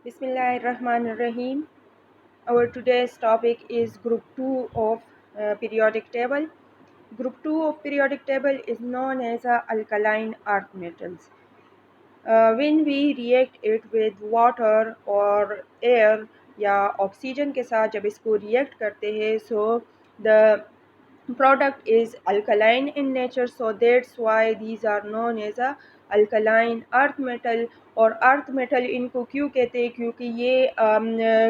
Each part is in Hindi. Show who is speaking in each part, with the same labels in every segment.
Speaker 1: Bismillahirrahmanirrahim. Our today's topic is Group 2 of periodic table. Group 2 of periodic table is known as alkaline earth metals. When we react it with water or air या ऑक्सीजन के साथ जब इसको रिएक्ट करते हैं so the product is alkaline in nature, so that's why these are known as a alkaline earth metal. और अर्थ मेटल इनको क्यों कहते हैं, क्योंकि ये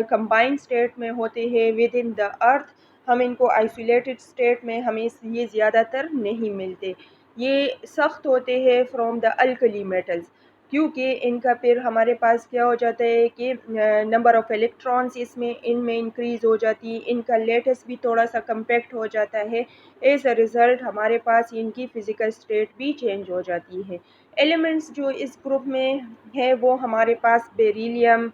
Speaker 1: कंबाइंड स्टेट में होते हैं विद इन द अर्थ. हम इनको आइसोलेटेड स्टेट में हमें ये ज़्यादातर नहीं मिलते. ये सख्त होते हैं फ्रॉम द अल्कली मेटल्स, क्योंकि इनका फिर हमारे पास क्या हो जाता है कि नंबर ऑफ़ इलेक्ट्रॉन्स इनमें इंक्रीज़ हो जाती है, इनका लेटेस्ट भी थोड़ा सा कम्पैक्ट हो जाता है. एज अ रिज़ल्ट हमारे पास इनकी फ़िज़िकल स्टेट भी चेंज हो जाती है. एलिमेंट्स जो इस ग्रुप में है वो हमारे पास beryllium,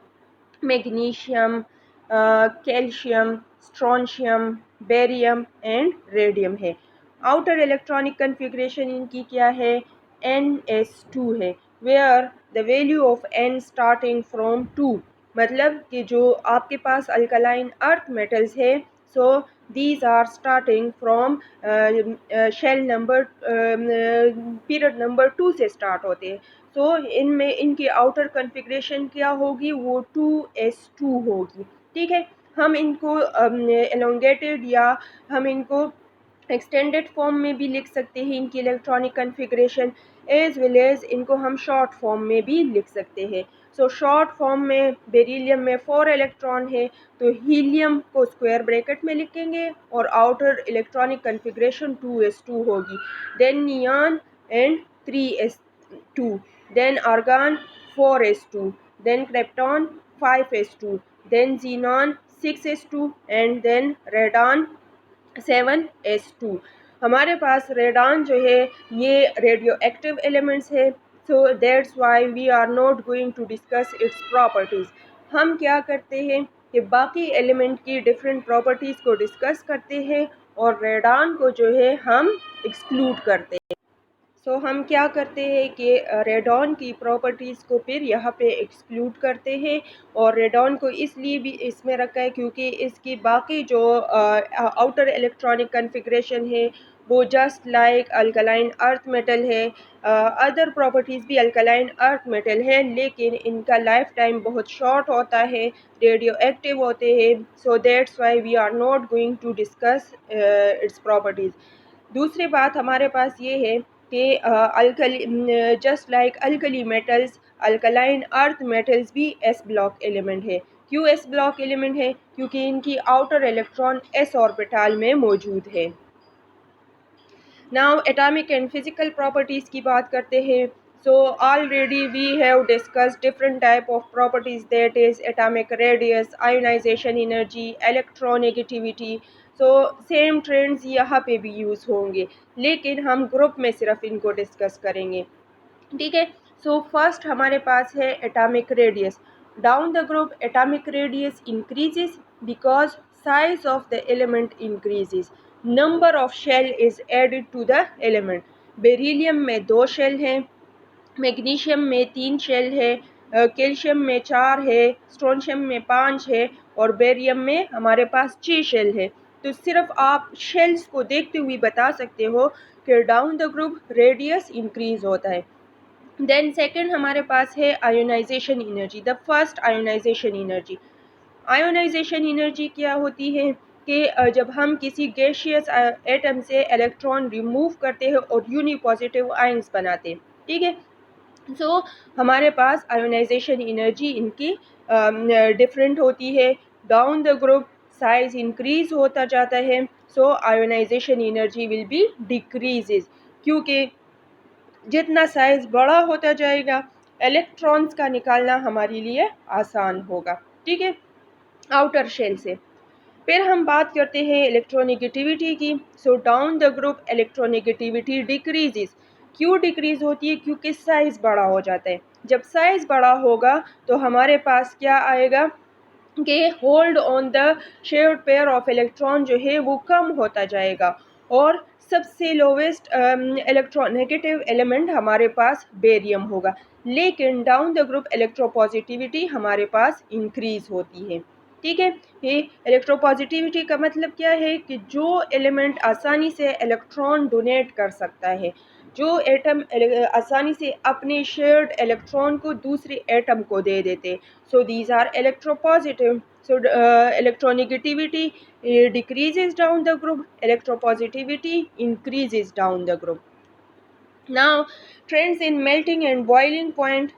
Speaker 1: magnesium, calcium, strontium, barium and radium है. आउटर इलेक्ट्रॉनिक कन्फिग्रेशन इनकी क्या है, NS2 है, where the value of N starting from 2. मतलब कि जो आपके पास अल्कलाइन अर्थ मेटल्स है so these are starting from shell number period number 2 से स्टार्ट होते हैं. तो इनमें इनकी आउटर कन्फिग्रेशन क्या होगी, वो 2s2 होगी. ठीक है, हम इनको एलोंगेटेड या हम इनको एक्सटेंडेड फॉर्म में भी लिख सकते हैं इनकी electronic configuration, as well as इनको हम शॉर्ट फॉर्म में भी लिख सकते हैं. सो शॉर्ट फॉर्म में बेरिलियम में 4 इलेक्ट्रॉन है तो हीलियम को स्क्वायर ब्रैकेट में लिखेंगे और आउटर इलेक्ट्रॉनिक कन्फिग्रेशन 2s2 होगी. Then neon and 3s2, then argon 4s2, then krypton 5s2, then xenon 6s2 and then radon 7s2. हमारे पास रेडॉन जो है ये रेडियो एक्टिव एलिमेंट्स है, so that's why we are not going to discuss its properties. हम क्या करते हैं कि बाकी एलिमेंट की डिफरेंट प्रॉपर्टीज़ को डिस्कस करते हैं और रेडॉन को जो है हम एक्सक्लूड करते हैं. सो हम क्या करते हैं कि रेडॉन की प्रॉपर्टीज़ को फिर यहाँ पे एक्सक्लूड करते हैं. और रेडॉन को इसलिए भी इसमें रखा है क्योंकि इसकी बाकी जो आउटर इलेक्ट्रॉनिक कन्फिग्रेशन है वो just like alkaline earth metal है. अदर प्रॉपर्टीज़ भी अल्कलाइन अर्थ मेटल है, लेकिन इनका लाइफ टाइम बहुत शॉर्ट होता है, रेडियो एक्टिव होते हैं. So that's why we are not going to discuss its properties. दूसरी बात हमारे पास ये है कि alkali just like alkali metals, alkaline earth metals भी एस ब्लॉक एलिमेंट है. क्यों एस ब्लॉक एलिमेंट है, क्योंकि इनकी आउटर इलेक्ट्रॉन एस ऑर्बिटल में मौजूद है. Now atomic and physical properties की बात करते हैं. So already we have discussed different type of properties, that is atomic radius, ionisation energy, electronegativity. So same trends यहाँ पे भी यूज़ होंगे, लेकिन हम ग्रुप में सिर्फ इनको डिस्कस करेंगे. ठीक है, सो फर्स्ट हमारे पास है atomic radius. Down the group atomic radius increases because size of the element increases. Number of shell is added to the element. Beryllium में 2 शेल हैं, मैग्नीशियम में 3 शेल है, कैल्शियम में 4 है, स्ट्रोंशियम में 5 है और बेरियम में हमारे पास 6 शेल है. तो सिर्फ आप शेल्स को देखते हुए बता सकते हो कि down the group radius increase होता है. देन सेकंड हमारे पास है ionisation energy. The first ionisation energy. Ionisation energy क्या होती है कि जब हम किसी गैशियस एटम से इलेक्ट्रॉन रिमूव करते हैं और यूनिपॉजिटिव आयंस बनाते हैं. ठीक है, सो हमारे पास आयोनाइजेशन एनर्जी इनकी डिफरेंट होती है. Down the group size increase होता जाता है, so ionization energy will be decreases, क्योंकि जितना साइज़ बड़ा होता जाएगा इलेक्ट्रॉन्स का निकालना हमारे लिए आसान होगा. ठीक है, आउटर शेल से. फिर हम बात करते हैं इलेक्ट्रोनेगेटिविटी की. So down the group electronegativity decreases. क्यों डिक्रीज होती है, क्योंकि साइज़ बड़ा हो जाता है. जब साइज़ बड़ा होगा तो हमारे पास क्या आएगा कि hold on the shared pair of electron जो है वो कम होता जाएगा और सबसे लोवेस्ट इलेक्ट्रोनेगेटिव एलिमेंट हमारे पास बेरियम होगा. लेकिन डाउन द ग्रुप इलेक्ट्रोपॉजिटिविटी हमारे पास इंक्रीज होती है। ठीक है, ये इलेक्ट्रोपॉजिटिविटी का मतलब क्या है कि जो एलिमेंट आसानी से इलेक्ट्रॉन डोनेट कर सकता है, जो एटम आसानी से अपने शेयर्ड इलेक्ट्रॉन को दूसरे एटम को दे देते, so these are electropositive. So electronegativity decreases down the group, electropositivity increases down the group. Now, trends in melting and boiling point.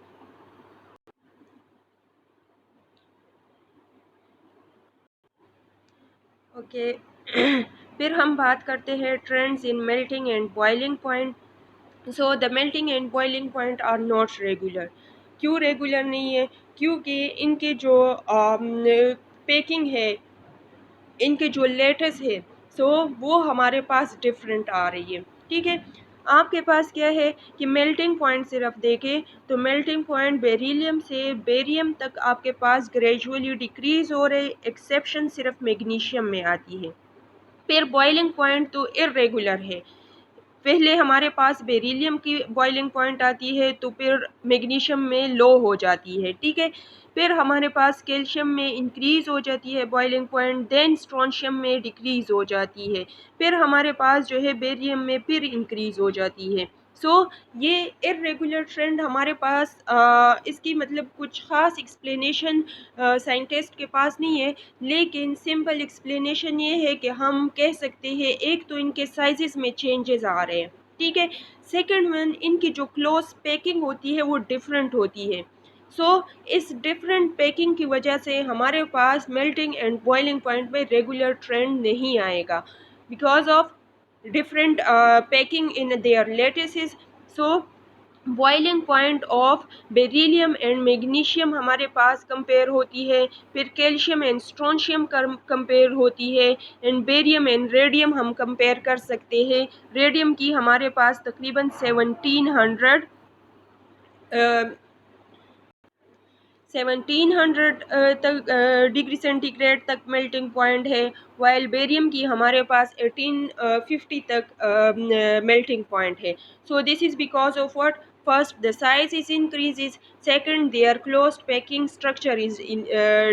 Speaker 1: Okay फिर हम बात करते हैं trends in melting and boiling point. So the melting and boiling point are not regular. क्यों रेगुलर नहीं है? क्योंकि इनके जो पैकिंग है, इनके जो लेटेस्ट है, सो वो हमारे पास डिफरेंट आ रही है। ठीक है, आपके पास क्या है कि मेल्टिंग पॉइंट सिर्फ देखें तो मेल्टिंग पॉइंट बेरिलियम से बेरियम तक आपके पास ग्रेजुअली डिक्रीज हो रहे, एक्सेप्शन सिर्फ मैग्नीशियम में आती है। फिर बॉइलिंग पॉइंट तो इरेगुलर है, पहले हमारे पास बेरिलियम की बॉइलिंग पॉइंट आती है तो फिर मैग्नीशियम में लो हो जाती है। ठीक है, फिर हमारे पास कैल्शियम में इंक्रीज हो जाती है बॉइलिंग पॉइंट, देन स्ट्रोंशियम में डिक्रीज हो जाती है, फिर हमारे पास जो है बेरियम में फिर इंक्रीज हो जाती है। सो ये इरेगुलर ट्रेंड हमारे पास इसकी मतलब कुछ ख़ास एक्सप्लेनेशन साइंटिस्ट के पास नहीं है, लेकिन सिंपल एक्सप्लेनेशन ये है कि हम कह सकते हैं एक तो इनके साइजेस में चेंजेस आ रहे हैं। ठीक है, सेकंड वन, इनकी जो क्लोज पैकिंग होती है वो डिफरेंट होती है। सो इस डिफरेंट पैकिंग की वजह से हमारे पास मेल्टिंग एंड बॉइलिंग पॉइंट में रेगुलर ट्रेंड नहीं आएगा, because of different packing in their lattices. So boiling point of beryllium and magnesium हमारे पास कंपेयर होती है, फिर कैल्शियम एंड स्ट्रोंशियम कंपेयर होती है, एंड बेरियम एंड रेडियम हम कंपेयर कर सकते हैं। रेडियम की हमारे पास तकरीबन 1700 तक डिग्री सेंटीग्रेड तक मेल्टिंग पॉइंट है, वाइल बेरियम की हमारे पास 1850 तक मेल्टिंग पॉइंट है। So this is because of what? First the size is increases, second their closed packing structure is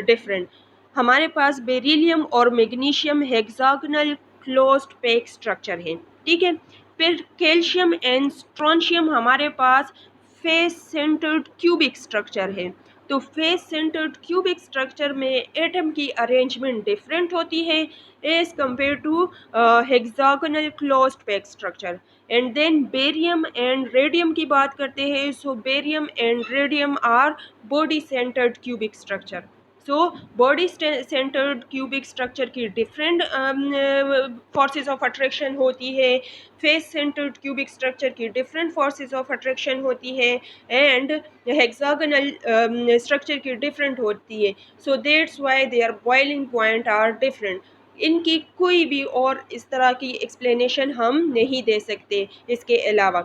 Speaker 1: different. हमारे पास बेरिलियम और magnesium hexagonal closed pack structure है। ठीक है, फिर कैल्शियम एंड स्ट्रोंशियम हमारे पास फेस सेंटर्ड क्यूबिक स्ट्रक्चर है। तो फेस सेंटर्ड क्यूबिक स्ट्रक्चर में एटम की अरेंजमेंट डिफरेंट होती है as compare to hexagonal closed pack structure. And then barium and radium की बात करते हैं। So barium and radium are body centred cubic structure. So body centred cubic structure की डिफरेंट फोर्सेस ऑफ अट्रैक्शन होती है, फेस सेंटर्ड क्यूबिक स्ट्रक्चर की डिफरेंट फोर्सेस ऑफ अट्रैक्शन होती है, एंड हेक्सागोनल स्ट्रक्चर की डिफरेंट होती है। So that's why their boiling point are different. इनकी कोई भी और इस तरह की एक्सप्लेनेशन हम नहीं दे सकते इसके अलावा।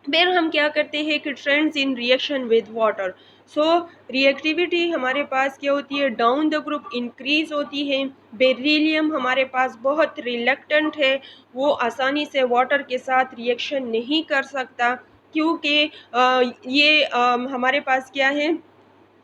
Speaker 1: फिर हम क्या करते हैं कि trends in reaction with water. So reactivity हमारे पास क्या होती है? डाउन द ग्रुप इंक्रीज होती है। बेरिलियम हमारे पास बहुत रिलक्टेंट है, वो आसानी से वाटर के साथ रिएक्शन नहीं कर सकता, क्योंकि ये हमारे पास क्या है,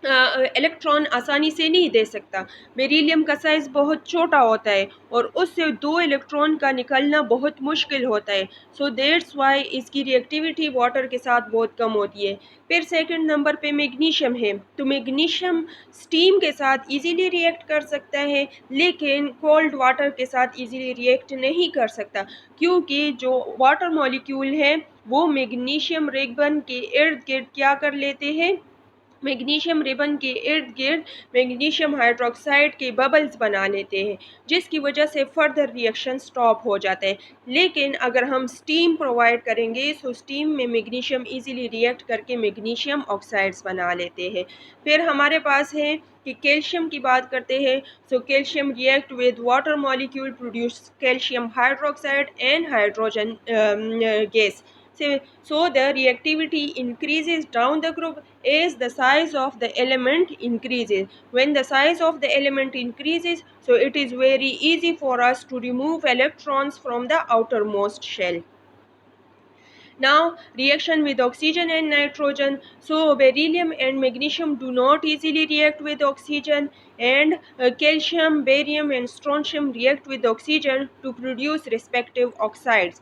Speaker 1: इलेक्ट्रॉन आसानी से नहीं दे सकता। बेरिलियम का साइज़ बहुत छोटा होता है और उससे दो इलेक्ट्रॉन का निकलना बहुत मुश्किल होता है। सो दैट्स वाई इसकी रिएक्टिविटी वाटर के साथ बहुत कम होती है। फिर सेकंड नंबर पे मैग्नीशियम है। तो मैग्नीशियम स्टीम के साथ इजीली रिएक्ट कर सकता है, लेकिन कोल्ड वाटर के साथ इजीली रिएक्ट नहीं कर सकता, क्योंकि जो वाटर मॉलिक्यूल है वो मैग्नीशियम रिबन के इर्द गिर्द क्या कर लेते हैं? मैग्नीशियम रिबन के इर्द गिर्द मैग्नीशियम हाइड्रोक्साइड के बबल्स बना लेते हैं, जिसकी वजह से फर्दर रिएक्शन स्टॉप हो जाता है। लेकिन अगर हम स्टीम प्रोवाइड करेंगे तो स्टीम में मैग्नीशियम इजीली रिएक्ट करके मैग्नीशियम ऑक्साइड्स बना लेते हैं। फिर हमारे पास है कि कैल्शियम की बात करते हैं। So calcium react with water molecule produce calcium hydroxide and hydrogen gas. So the reactivity increases down the group as the size of the element increases. When the size of the element increases, so it is very easy for us to remove electrons from the outermost shell. Now, reaction with oxygen and nitrogen. So, beryllium and magnesium do not easily react with oxygen, and calcium, barium, and strontium react with oxygen to produce respective oxides.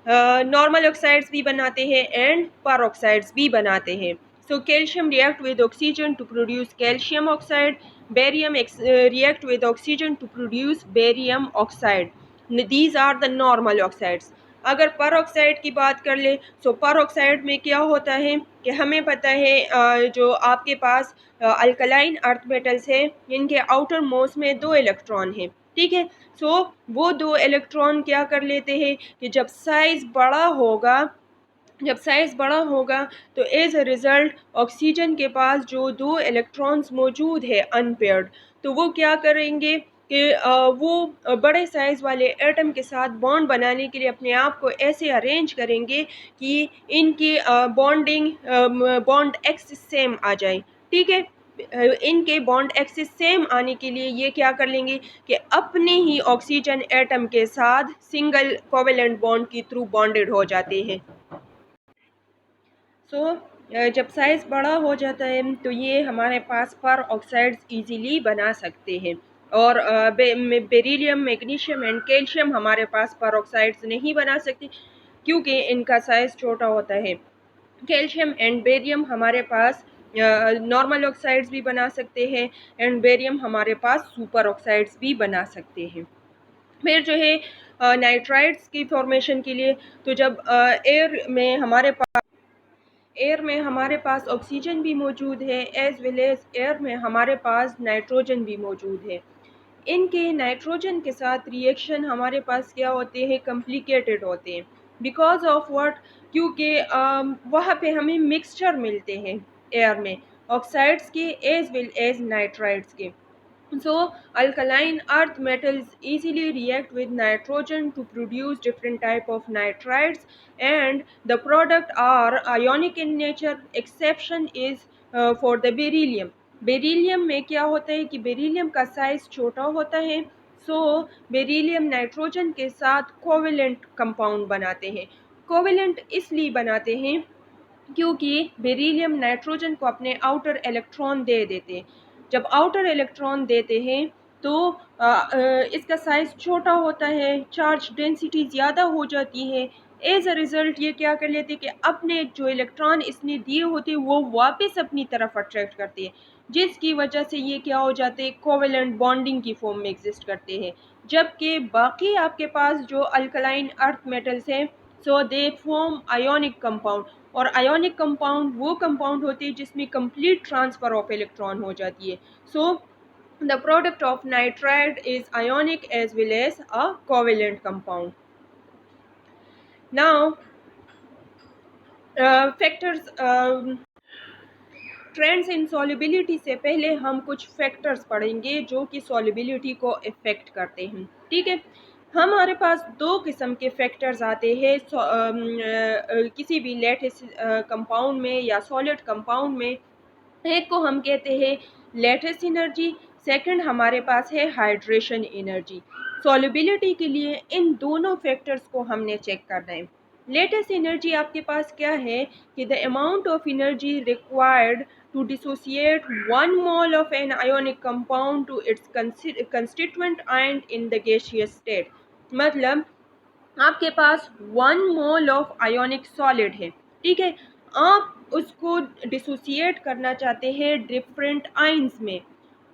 Speaker 1: Normal oxides भी बनाते हैं एंड पर ऑक्साइड्स भी बनाते हैं. So calcium react with oxygen to produce calcium oxide, barium react with oxygen to produce barium oxide. These are the normal oxides. अगर पर ऑक्साइड की बात कर ले तो पर ऑक्साइड में क्या होता है कि हमें पता है जो आपके पास अल्कलाइन अर्थ मेटल्स है इनके आउटर मोस्ट में 2 इलेक्ट्रॉन हैं. ठीक है. सो वो 2 इलेक्ट्रॉन क्या कर लेते हैं कि जब साइज़ बड़ा होगा तो एज अ रिज़ल्ट ऑक्सीजन के पास जो 2 इलेक्ट्रॉन्स मौजूद है अनपेयर्ड, तो वो क्या करेंगे कि वो बड़े साइज़ वाले एटम के साथ बॉन्ड बनाने के लिए अपने आप को ऐसे अरेंज करेंगे कि इनकी बॉन्ड एक्सिस सेम आ जाए. ठीक है. इनके बॉन्ड एक्सिस सेम आने के लिए ये क्या कर लेंगे कि अपने ही ऑक्सीजन एटम के साथ सिंगल कोवेलेंट बॉन्ड के थ्रू बॉन्डेड हो जाते हैं. जब साइज़ बड़ा हो जाता है तो ये हमारे पास पर ऑक्साइड्स इजीली बना सकते हैं, और बेरिलियम, मैग्नीशियम एंड कैल्शियम हमारे पास पर ऑक्साइड्स नहीं बना सकते क्योंकि इनका साइज़ छोटा होता है. कैल्शियम एंड बेरियम हमारे पास नॉर्मल ऑक्साइड्स भी बना सकते हैं एंड बेरियम हमारे पास सुपर ऑक्साइड्स भी बना सकते हैं. फिर जो है नाइट्राइड्स की फॉर्मेशन के लिए, तो जब एयर में हमारे पास ऑक्सीजन भी मौजूद है एज वेल एज एयर में हमारे पास नाइट्रोजन भी मौजूद है. इनके नाइट्रोजन के साथ रिएक्शन हमारे पास क्या होते हैं, कॉम्प्लिकेटेड होते हैं. बिकॉज ऑफ व्हाट, क्योंकि वहाँ पे हमें मिक्सचर मिलते हैं एयर में ऑक्साइड्स के एज वेल एज नाइट्राइड्स के. So, alkaline earth metals easily react with nitrogen to produce different type of nitrides, and the product are ionic in nature. Exception is for the beryllium. Beryllium में क्या होता है कि बेरिलियम का साइज छोटा होता है. बेरिलियम नाइट्रोजन के साथ कोवेलेंट कंपाउंड बनाते हैं. कोवेलेंट इसलिए बनाते हैं क्योंकि बेरिलियम नाइट्रोजन को अपने आउटर इलेक्ट्रॉन दे देते हैं. जब आउटर इलेक्ट्रॉन देते हैं तो इसका साइज़ छोटा होता है, चार्ज डेंसिटी ज़्यादा हो जाती है. एज अ रिज़ल्ट ये क्या कर लेते हैं कि अपने जो इलेक्ट्रॉन इसने दिए होते हैं वो वापस अपनी तरफ अट्रैक्ट करते हैं, जिसकी वजह से ये क्या हो जाते हैं, कोवेलेंट बॉन्डिंग की फॉर्म में एग्जिस्ट करते हैं. जबकि बाकी आपके पास जो अल्कलाइन अर्थ मेटल्स हैं, दे फॉर्म आयोनिक कंपाउंड, और आयोनिक कंपाउंड वो कंपाउंड होते हैं जिसमें कंप्लीट ट्रांसफ़र ऑफ इलेक्ट्रॉन हो जाती है. The product of nitride is ionic as well as a covalent compound. Now, factors, trends in solubility से पहले हम कुछ फैक्टर्स पढ़ेंगे जो कि सॉल्युबिलिटी को इफ़ेक्ट करते हैं. ठीक है. हमारे पास 2 किस्म के फैक्टर्स आते हैं किसी भी लैटिस कंपाउंड में या सॉलिड कंपाउंड में. एक को हम कहते हैं लैटिस एनर्जी, सेकंड हमारे पास है हाइड्रेशन एनर्जी. सॉल्युबिलिटी के लिए इन दोनों फैक्टर्स को हमने चेक करना है. लेटेस्ट एनर्जी आपके पास क्या है कि the amount of energy required to dissociate 1 mole of an ionic compound to its constituent ion in the gaseous state. मतलब आपके पास 1 मोल ऑफ आयोनिक सॉलिड है. ठीक है. आप उसको डिसोसिएट करना चाहते हैं डिफरेंट आइंस में.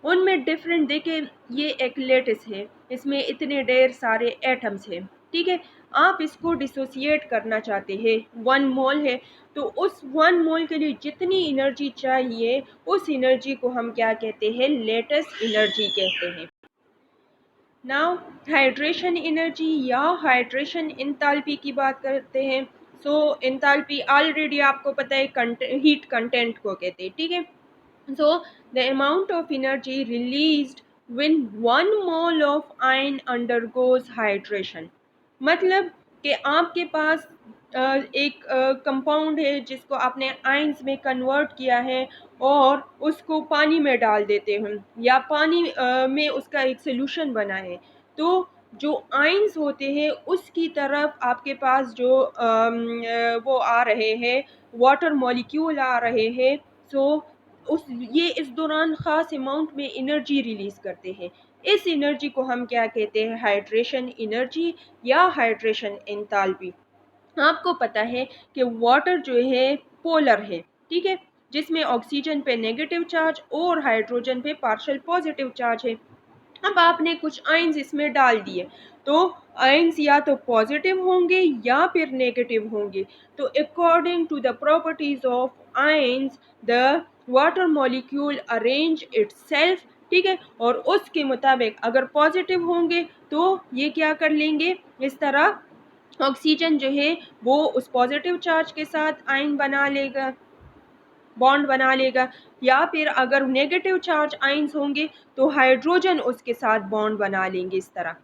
Speaker 1: उनमें डिफरेंट, देखिए ये एक लेटिस है, इसमें इतने ढेर सारे एटम्स हैं. ठीक है. आप इसको डिसोसिएट करना चाहते हैं, 1 मोल है, तो उस 1 मोल के लिए जितनी एनर्जी चाहिए उस एनर्जी को हम क्या कहते हैं, लेटेस्ट एनर्जी कहते हैं. नाउ हाइड्रेशन एनर्जी या हाइड्रेशन इंथैल्पी की बात करते हैं. इंथैल्पी ऑलरेडी आपको पता है हीट कंटेंट को कहते हैं. ठीक है. The amount of energy released when 1 mole of ion undergoes hydration. मतलब कि आपके पास एक कंपाउंड है जिसको आपने आइंस में कन्वर्ट किया है और उसको पानी में डाल देते हैं या पानी में उसका एक सोल्यूशन बना है. तो जो आइंस होते हैं उसकी तरफ आपके पास जो वो आ रहे हैं, वाटर मॉलिक्यूल आ रहे हैं। सो उस ये इस दौरान ख़ास अमाउंट में एनर्जी रिलीज़ करते हैं। इस एनर्जी को हम क्या कहते हैं? हाइड्रेशन एनर्जी या हाइड्रेशन एंथैल्पी। आपको पता है कि वाटर जो है पोलर है, ठीक है, जिसमें ऑक्सीजन पे नेगेटिव चार्ज और हाइड्रोजन पे पार्शियल पॉजिटिव चार्ज है। अब आपने कुछ आयंस इसमें डाल दिए, तो आयंस या तो पॉजिटिव होंगे या फिर नेगेटिव होंगे। तो according to the properties of ions the water molecule arrange itself, ठीक है, और उसके मुताबिक अगर पॉजिटिव होंगे तो ये क्या कर लेंगे, इस तरह ऑक्सीजन जो है वो उस पॉजिटिव चार्ज के साथ आयन बना लेगा, बॉन्ड बना लेगा। या फिर अगर नेगेटिव चार्ज आयंस होंगे तो हाइड्रोजन उसके साथ बॉन्ड बना लेंगे, इस तरह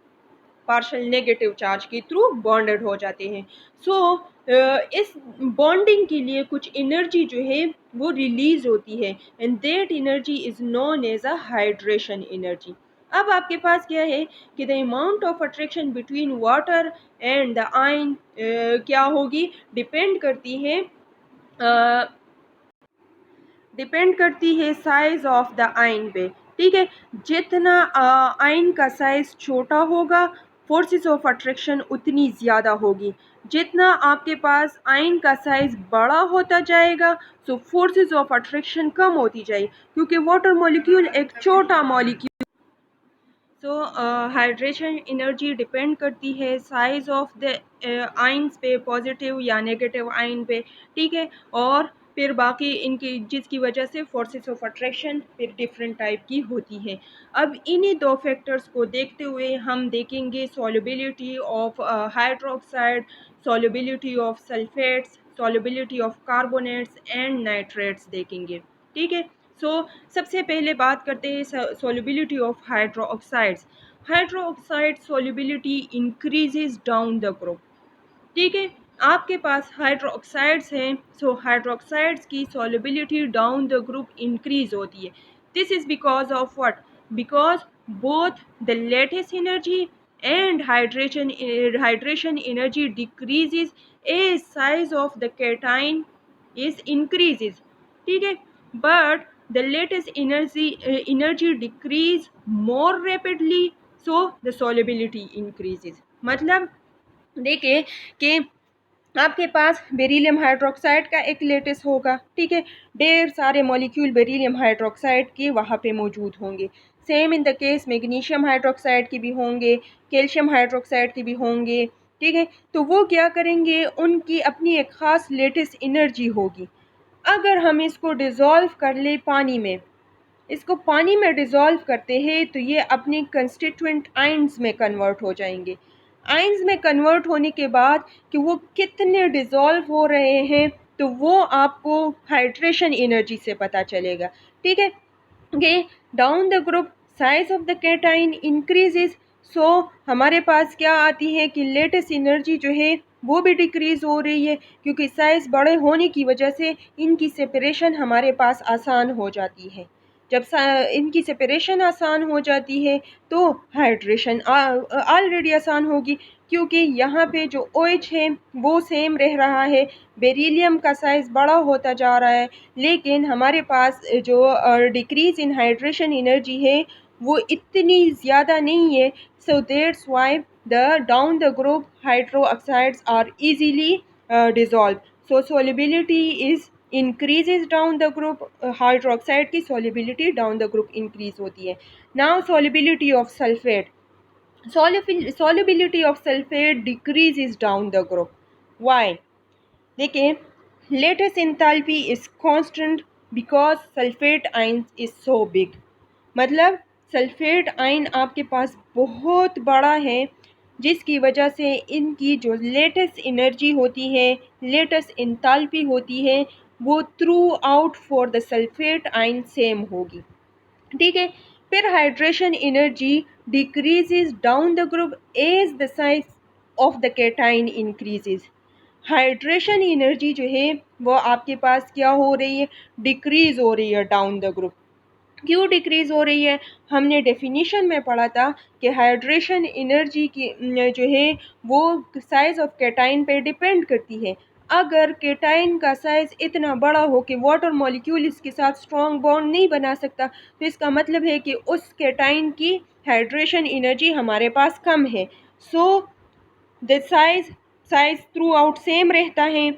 Speaker 1: पार्शियल नेगेटिव चार्ज के थ्रू बॉन्डेड हो जाते हैं। सो इस बॉन्डिंग के लिए कुछ एनर्जी जो है वो रिलीज होती है, and that energy is known as a hydration energy. अब आपके पास क्या है कि the amount of attraction between water and the ion क्या होगी, डिपेंड करती है साइज ऑफ द आयन पे, ठीक है। जितना आयन का साइज छोटा होगा, फोर्सेस ऑफ अट्रैक्शन उतनी ज़्यादा होगी। जितना आपके पास आयन का साइज बड़ा होता जाएगा, सो फोर्सेस ऑफ अट्रैक्शन कम होती जाएगी, क्योंकि वाटर मॉलिक्यूल एक छोटा मॉलिक्यूल। सो हाइड्रेशन एनर्जी डिपेंड करती है साइज ऑफ द आइंस पे, पॉजिटिव या नेगेटिव आइन पे, ठीक है। और फिर बाकी इनकी जिसकी वजह से फोर्सेस ऑफ अट्रैक्शन फिर डिफरेंट टाइप की होती है। अब इन्हीं दो फैक्टर्स को देखते हुए हम देखेंगे solubility of hydroxide, solubility of sulphates, solubility of carbonates and nitrates देखेंगे, ठीक है। सो सबसे पहले बात करते हैं solubility of hydroxides. Hydroxide solubility increases down the group, ठीक है। आपके पास हाइड्रोक्साइड्स हैं, सो हाइड्रोक्साइड्स की solubility down the group increase होती है। This is because of what? Because both the lattice energy and hydration energy decreases A size of the cation is increases, ठीक है। but the latest energy decrease more rapidly, so the solubility increases। मतलब देखिए कि आपके पास बेरिलियम हाइड्रोक्साइड का एक लेटेस्ट होगा, ठीक है, ढेर सारे मॉलिक्यूल बेरिलियम हाइड्रोक्साइड के वहाँ पे मौजूद होंगे। Same in the case magnesium hydroxide के भी होंगे, कैल्शियम हाइड्रोक्साइड के भी होंगे, ठीक है। तो वो क्या करेंगे, उनकी अपनी एक ख़ास लेटेस्ट एनर्जी होगी। अगर हम इसको डिज़ोल्व कर ले पानी में, इसको पानी में डिज़ोल्व करते हैं तो ये अपनी कंस्टिट्यूएंट आयंस में कन्वर्ट हो जाएंगे। आयंस में कन्वर्ट होने के बाद कि वो कितने डिज़ोल्व हो रहे हैं, तो वो आपको हाइड्रेशन एनर्जी से पता चलेगा, ठीक है। कि down the group size of the cation increases, so हमारे पास क्या आती है कि लेटेस्ट एनर्जी जो है वो भी डिक्रीज हो रही है, क्योंकि साइज बड़े होने की वजह से इनकी सेपरेशन हमारे पास आसान हो जाती है। जब इनकी सेपरेशन आसान हो जाती है तो हाइड्रेशन ऑलरेडी आसान होगी, क्योंकि यहाँ पे जो OH है वो सेम रह रहा है, बेरिलियम का साइज़ बड़ा होता जा रहा है, लेकिन हमारे पास जो डिक्रीज इन हाइड्रेशन एनर्जी है वो इतनी ज़्यादा नहीं है। So that's why the down the group hydroxides are easily dissolve. So solubility is increases down the group, hydroxide की solubility down the group increase होती है। Now solubility of sulphate, solubility of sulfate decreases down the group. Why? देखिए, latest enthalpy is constant because sulfate ion is so big। मतलब सल्फेट आयन आपके पास बहुत बड़ा है, जिसकी वजह से इनकी जो लेटेस्ट एनर्जी होती है, लेटेस्ट एंथैल्पी होती है, वो throughout for the sulphate ion same होगी, ठीक है। फिर hydration energy decreases down the group as the size of the cation increases. Hydration energy जो है वो आपके पास क्या हो रही है, डिक्रीज हो रही है डाउन द ग्रुप, क्यों डिक्रीज़ हो रही है? हमने डेफिनेशन में पढ़ा था कि हाइड्रेशन एनर्जी की जो है वो साइज़ ऑफ कैटाइन पे डिपेंड करती है। अगर कैटाइन का साइज़ इतना बड़ा हो कि वाटर मॉलिक्यूल इसके साथ स्ट्रॉन्ग बॉन्ड नहीं बना सकता, तो इसका मतलब है कि उस कैटाइन की हाइड्रेशन एनर्जी हमारे पास कम है। So the size through out same रहता है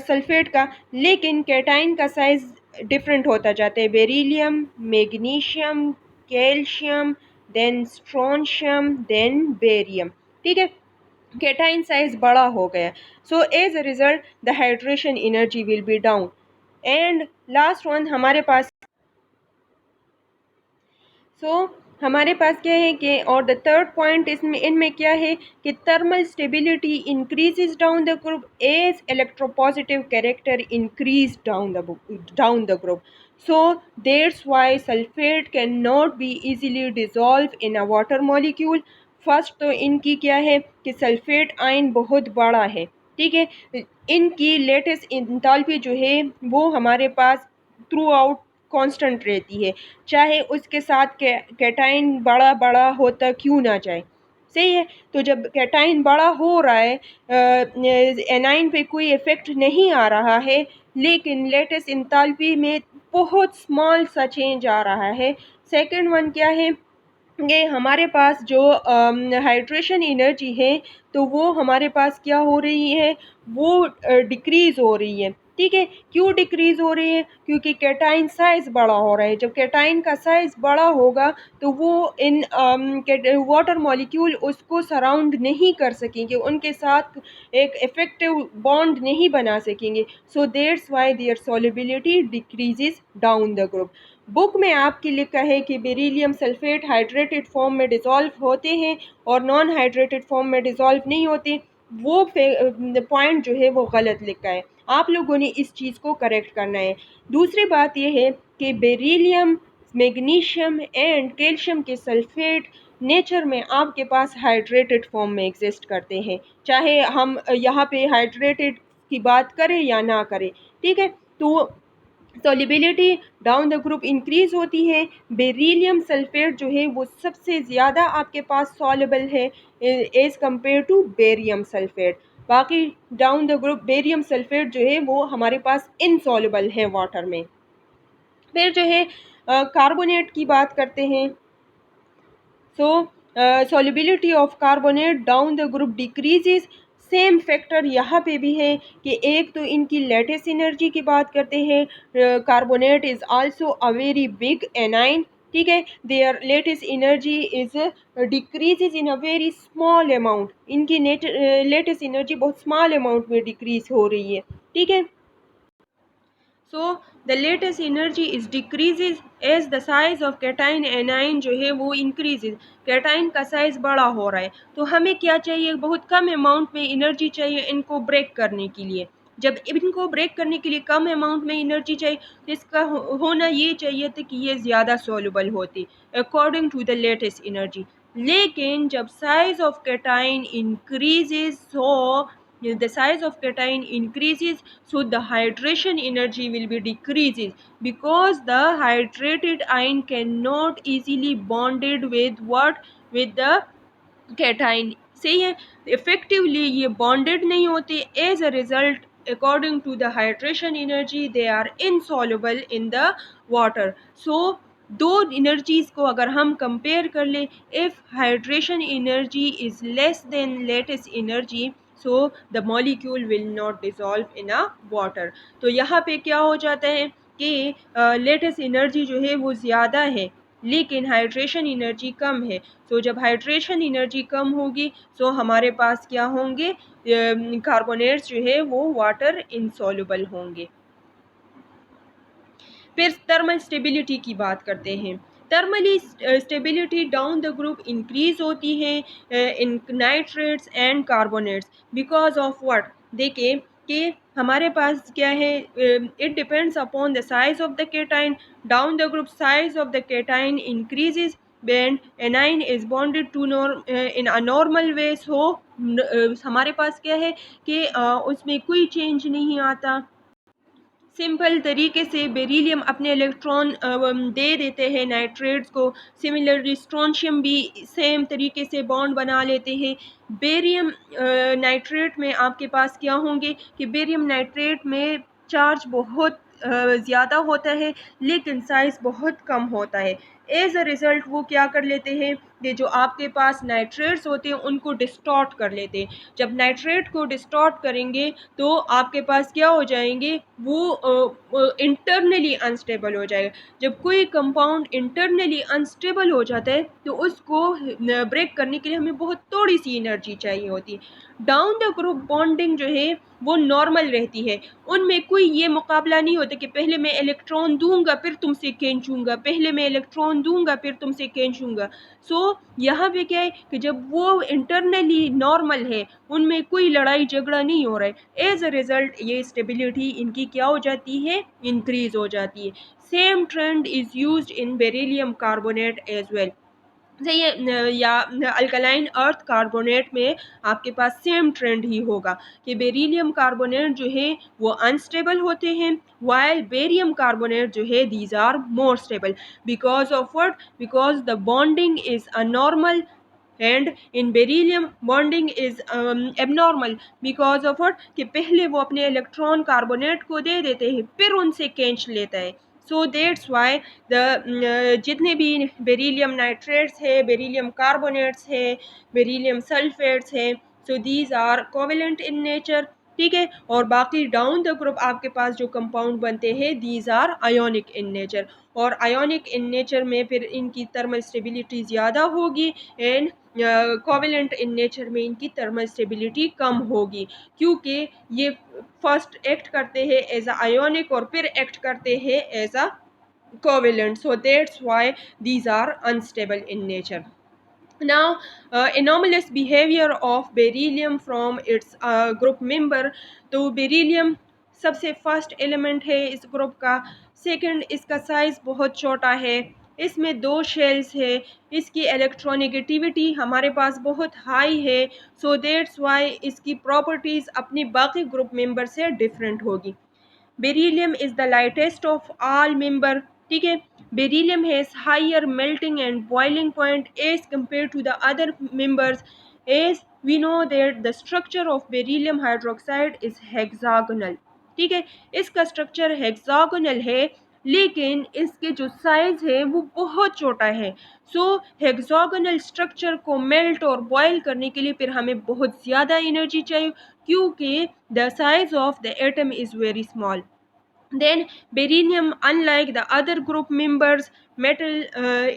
Speaker 1: सल्फेट का, लेकिन कैटाइन का साइज डिफरेंट होता जाता है। Beryllium, magnesium, calcium, then strontium, then barium. ठीक है, कैटाइन साइज बड़ा हो गया, so as a result the hydration energy will be down. And last one हमारे पास हमारे पास क्या है कि और द थर्ड पॉइंट इसमें इनमें क्या है कि thermal stability increases down the group as electropositive character increase down the group. So that's why sulphate can not be easily dissolve in a water molecule. First तो इनकी क्या है कि सल्फेट आयन बहुत बड़ा है। ठीक है, इनकी लेटेस्ट इंथैल्पी जो है वो हमारे पास थ्रू आउट कांस्टेंट रहती है, चाहे उसके साथ कैटाइन बड़ा बड़ा होता क्यों ना जाए। सही है, तो जब कैटाइन बड़ा हो रहा है, एनाइन पे कोई इफेक्ट नहीं आ रहा है, लेकिन लेटेस्ट इंथैल्पी में बहुत स्मॉल सा चेंज आ रहा है। सेकंड वन क्या है, ये हमारे पास जो हाइड्रेशन एनर्जी है, तो वो हमारे पास क्या हो रही है, वो डिक्रीज़ हो रही है। ठीक है, क्यों डिक्रीज़ हो रही है? क्योंकि कैटाइन साइज़ बड़ा हो रहा है। जब कैटाइन का साइज़ बड़ा होगा तो वो इन वाटर मॉलिक्यूल उसको सराउंड नहीं कर सकेंगे, उनके साथ एक इफेक्टिव बॉन्ड नहीं बना सकेंगे। So that's why their solubility decreases down the group. Book में आपके लिखा है कि बेरिलियम सल्फेट हाइड्रेटेड फॉर्म में डिज़ोल्व होते हैं और नॉन हाइड्रेटेड फॉर्म में डिज़ोल्व नहीं होते। वो पॉइंट जो है वो गलत लिखा है, आप लोगों ने इस चीज़ को करेक्ट करना है। दूसरी बात यह है कि बेरिलियम, मैग्नीशियम एंड कैल्शियम के सल्फेट नेचर में आपके पास हाइड्रेटेड फॉर्म में एग्जिस्ट करते हैं, चाहे हम यहाँ पे हाइड्रेटेड की बात करें या ना करें। ठीक है, तो solubility down the group increase होती है। बेरिलियम सल्फेट जो है वो सबसे ज़्यादा आपके पास सॉल्युबल है as compare to barium sulphate. बाकी down the group barium sulphate जो है वो हमारे पास इनसॉल्युबल है वाटर में। फिर जो है कार्बोनेट की बात करते हैं। सो solubility of carbonate down the group decreases. Same factor यहाँ पे भी है कि एक तो इनकी लेटेस्ट एनर्जी की बात करते हैं, carbonate is also a very big anion. ठीक है, their lattice energy is decreases in a very small amount, इनकी लेटेस्ट एनर्जी बहुत स्मॉल अमाउंट में डिक्रीज हो रही है। ठीक है, so the lattice energy is decreases as the size of cation anion जो है वो इंक्रीजेज। कैटाइन का साइज बड़ा हो रहा है, तो हमें क्या चाहिए, बहुत कम अमाउंट में एनर्जी चाहिए इनको ब्रेक करने के लिए। जब इनको ब्रेक करने के लिए कम अमाउंट में एनर्जी चाहिए, तो इसका होना ये चाहिए था कि ये ज़्यादा सॉल्युबल होती according to the lattice energy. लेकिन जब size of cation increases, so the size of cation increases, so the hydration energy will be decreases, because the hydrated ion cannot easily bonded with what, with the cation। सही है, इफेक्टिवली ये बॉन्डेड नहीं होते, as a result according to the hydration energy they are insoluble in the water. So दो एनर्जीज को अगर हम कंपेयर कर लें, if hydration energy is less than latest energy, so the molecule will not dissolve in a water. तो यहाँ पे क्या हो जाता है कि लेटेस्ट एनर्जी जो है वो ज़्यादा है, लेकिन हाइड्रेशन एनर्जी कम है। तो जब हाइड्रेशन एनर्जी कम होगी, तो हमारे पास क्या होंगे, कार्बोनेट्स जो है वो वाटर इनसॉल्युबल होंगे। फिर थर्मल स्टेबिलिटी की बात करते हैं। Thermally stability down the group increase होती है in nitrates and carbonates, because of what, देखिए कि हमारे पास क्या है, it depends upon the size of the cation. Down the group size of the cation increases when anion is bonded to in a normal way। so हमारे पास क्या है कि उसमें कोई चेंज नहीं आता। सिंपल तरीके से बेरिलियम अपने इलेक्ट्रॉन दे देते हैं नाइट्रेट्स को। सिमिलरली स्ट्रोंशियम भी सेम तरीके से बॉन्ड बना लेते हैं। बेरियम नाइट्रेट में आपके पास क्या होंगे कि बेरियम नाइट्रेट में चार्ज बहुत ज़्यादा होता है लेकिन साइज़ बहुत कम होता है। एज अ रिज़ल्ट वो क्या कर लेते हैं कि जो आपके पास नाइट्रेट्स होते हैं उनको डिस्टॉर्ट कर लेते हैं। जब नाइट्रेट को डिस्टॉर्ट करेंगे तो आपके पास क्या हो जाएंगे, वो इंटरनली अनस्टेबल हो जाएगा। जब कोई कंपाउंड इंटरनली अनस्टेबल हो जाता है तो उसको ब्रेक करने के लिए हमें बहुत थोड़ी सी एनर्जी चाहिए होती है। डाउन द ग्रुप बॉन्डिंग जो है वो नॉर्मल रहती है, उनमें कोई ये मुकाबला नहीं होता कि पहले मैं इलेक्ट्रॉन दूंगा फिर तुमसे खींचूंगा, पहले मैं इलेक्ट्रॉन दूंगा फिर तुमसे खींचूंगा। सो यहाँ पे क्या है कि जब वो इंटरनली नॉर्मल है, उनमें कोई लड़ाई झगड़ा नहीं हो रहा है, एज अ रिजल्ट ये स्टेबिलिटी इनकी क्या हो जाती है, इंक्रीज हो जाती है। Same trend is used in beryllium carbonate as well. या अल्कलाइन अर्थ कार्बोनेट में आपके पास सेम ट्रेंड ही होगा कि बेरिलियम कार्बोनेट जो है वो अनस्टेबल होते हैं, वाइल बेरियम कार्बोनेट जो है these are more stable because of what, because the bonding is a normal and in beryllium bonding is abnormal because of what कि पहले वो अपने इलेक्ट्रॉन कार्बोनेट को दे देते हैं फिर उनसे खींच लेता है। सो दैट्स वाई द जितने भी बेरिलियम नाइट्रेट्स है, बेरिलियम कार्बोनेट्स है, बेरिलियम सल्फेट्स है, so these are covalent in nature. ठीक है, और बाकी डाउन द ग्रुप आपके पास जो कंपाउंड बनते हैं these are ionic in nature, और आयोनिक इन नेचर में फिर इनकी थर्मल स्टेबिलिटी ज़्यादा होगी एंड कोवेलेंट इन नेचर में इनकी थर्मल स्टेबिलिटी कम होगी, क्योंकि ये फर्स्ट एक्ट करते हैं एज अ आयोनिक और फिर एक्ट करते हैं as a covalent, so that's why these are unstable in nature. Now anomalous behavior of beryllium from its group member, तो beryllium सबसे फर्स्ट एलिमेंट है इस ग्रुप का। सेकंड, इसका साइज बहुत छोटा है, इसमें दो शेल्स है, इसकी इलेक्ट्रोनेगेटिविटी हमारे पास बहुत हाई है, सो दैट्स वाई इसकी प्रॉपर्टीज़ अपनी बाकी ग्रुप मेंबर से डिफरेंट होगी। Beryllium is the lightest of all member. ठीक है, beryllium has higher melting and boiling point as compare to the other members, as we know that the structure of beryllium hydroxide is hexagonal. ठीक है, इसका स्ट्रक्चर हेक्सागोनल है लेकिन इसके जो साइज है वो बहुत छोटा है। सो हेक्सागोनल स्ट्रक्चर को मेल्ट और बॉयल करने के लिए फिर हमें बहुत ज़्यादा एनर्जी चाहिए, क्योंकि the size of the atom is very small. Then beryllium, unlike the other group members metal,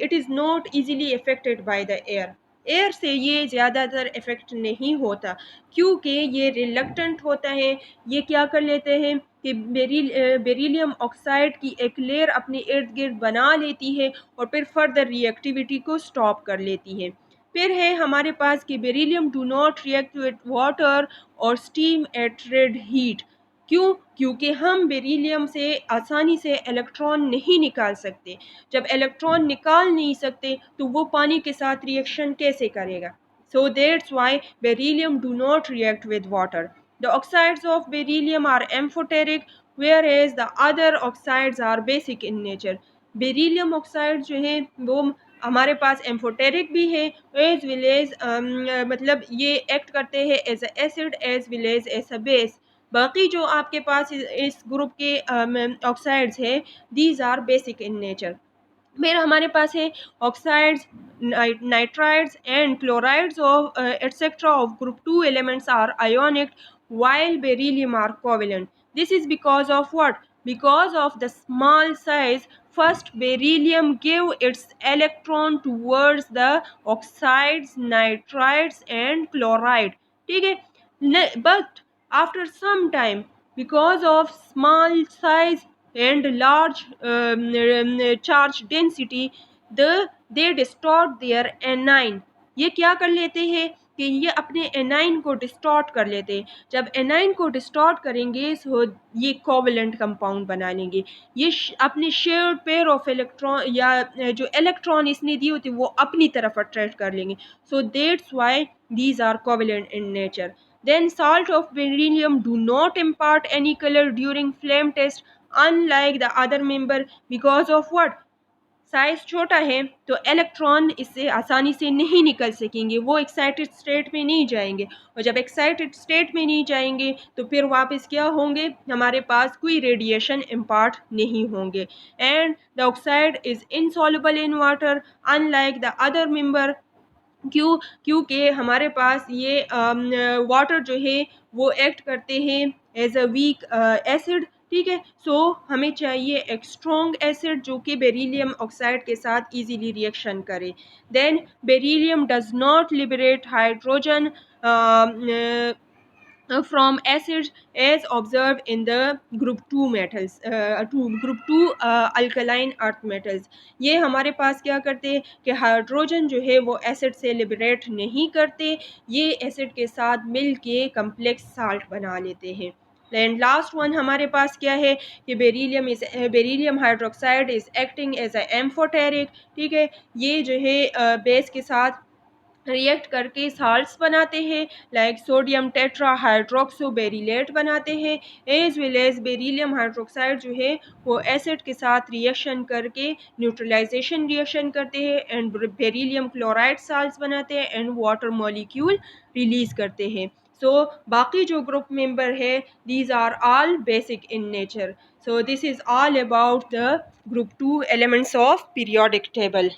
Speaker 1: it is not easily affected by the air. Air से ये ज़्यादातर इफ़ेक्ट नहीं होता क्योंकि ये रिलक्टेंट होता है। ये क्या कर लेते हैं कि बेरिलियम ऑक्साइड की एक लेयर अपने इर्द गिर्द बना लेती है और फिर फर्दर रिएक्टिविटी को स्टॉप कर लेती है। फिर है हमारे पास कि beryllium do not react with water और स्टीम एट रेड हीट। क्यों? क्योंकि हम बेरिलियम से आसानी से इलेक्ट्रॉन नहीं निकाल सकते। जब इलेक्ट्रॉन निकाल नहीं सकते तो वो पानी के साथ रिएक्शन कैसे करेगा? So that's why beryllium do not react with water. The oxides of beryllium are amphoteric whereas the other oxides are basic in nature. Beryllium oxide जो है वो हमारे पास एम्फोटेरिक भी है एज विल एज मतलब ये एक्ट करते हैं as a acid as well as a base. बाकी जो आपके पास इस ग्रुप के ऑक्साइड्स है these are basic in nature. फिर हमारे पास है oxides, nitrides and chlorides of etcetera of group two elements are ionic while beryllium are covalent. This is because of what? Because of the small size. First beryllium gave its electron towards the oxides, nitrides and chloride. ठीक है, but after some time, because of small size and large charge density, they distort their anion. ये क्या कर लेते हैं कि ये अपने एनाइन को डिस्टॉर्ट कर लेते हैं। जब एनाइन को डिस्टॉर्ट करेंगे सो ये कोवेलेंट कंपाउंड बना लेंगे। ये अपने शेयर्ड पेयर ऑफ इलेक्ट्रॉन या जो इलेक्ट्रॉन इसने दी होती है वो अपनी तरफ अट्रैक्ट कर लेंगे। So that's why these are covalent in nature. Then salt of beryllium do not impart any color during flame test, unlike the other member because of what? Size छोटा है तो इलेक्ट्रॉन इससे आसानी से नहीं निकल सकेंगे, वो एक्साइटेड स्टेट में नहीं जाएंगे, और जब एक्साइटेड स्टेट में नहीं जाएंगे तो फिर वापस क्या होंगे, हमारे पास कोई रेडिएशन इम्पार्ट नहीं होंगे। And the oxide is insoluble in water unlike the other member. क्योंकि हमारे पास ये वाटर जो है वो एक्ट करते हैं एज अ वीक एसिड, ठीक है। सो हमें चाहिए एक स्ट्रॉन्ग एसिड जो कि बेरिलियम ऑक्साइड के साथ इजीली रिएक्शन करे। Then beryllium does not liberate hydrogen from acids as observed in the group 2 metals, group 2 alkaline earth metals। ये हमारे पास क्या करते हैं कि हाइड्रोजन जो है वो एसिड से लिबरेट नहीं करते, ये एसिड के साथ मिल के कम्प्लेक्स साल्ट बना लेते हैं। एंड लास्ट वन हमारे पास क्या है कि beryllium hydroxide is acting as a amphoteric, ठीक है। ये जो है बेस के साथ रिएक्ट करके साल्ट्स बनाते हैं, like sodium tetra hydroxo beryllate बनाते हैं, as well as beryllium hydroxide जो है वो एसिड के साथ रिएक्शन करके न्यूट्रलाइजेशन रिएक्शन करते हैं एंड बेरिलियम क्लोराइड साल्ट्स बनाते हैं एंड वाटर मॉलिक्यूल रिलीज करते हैं। सो बाकी जो ग्रुप मेंबर है these are all basic in nature. So this is all about the group 2 elements of periodic table.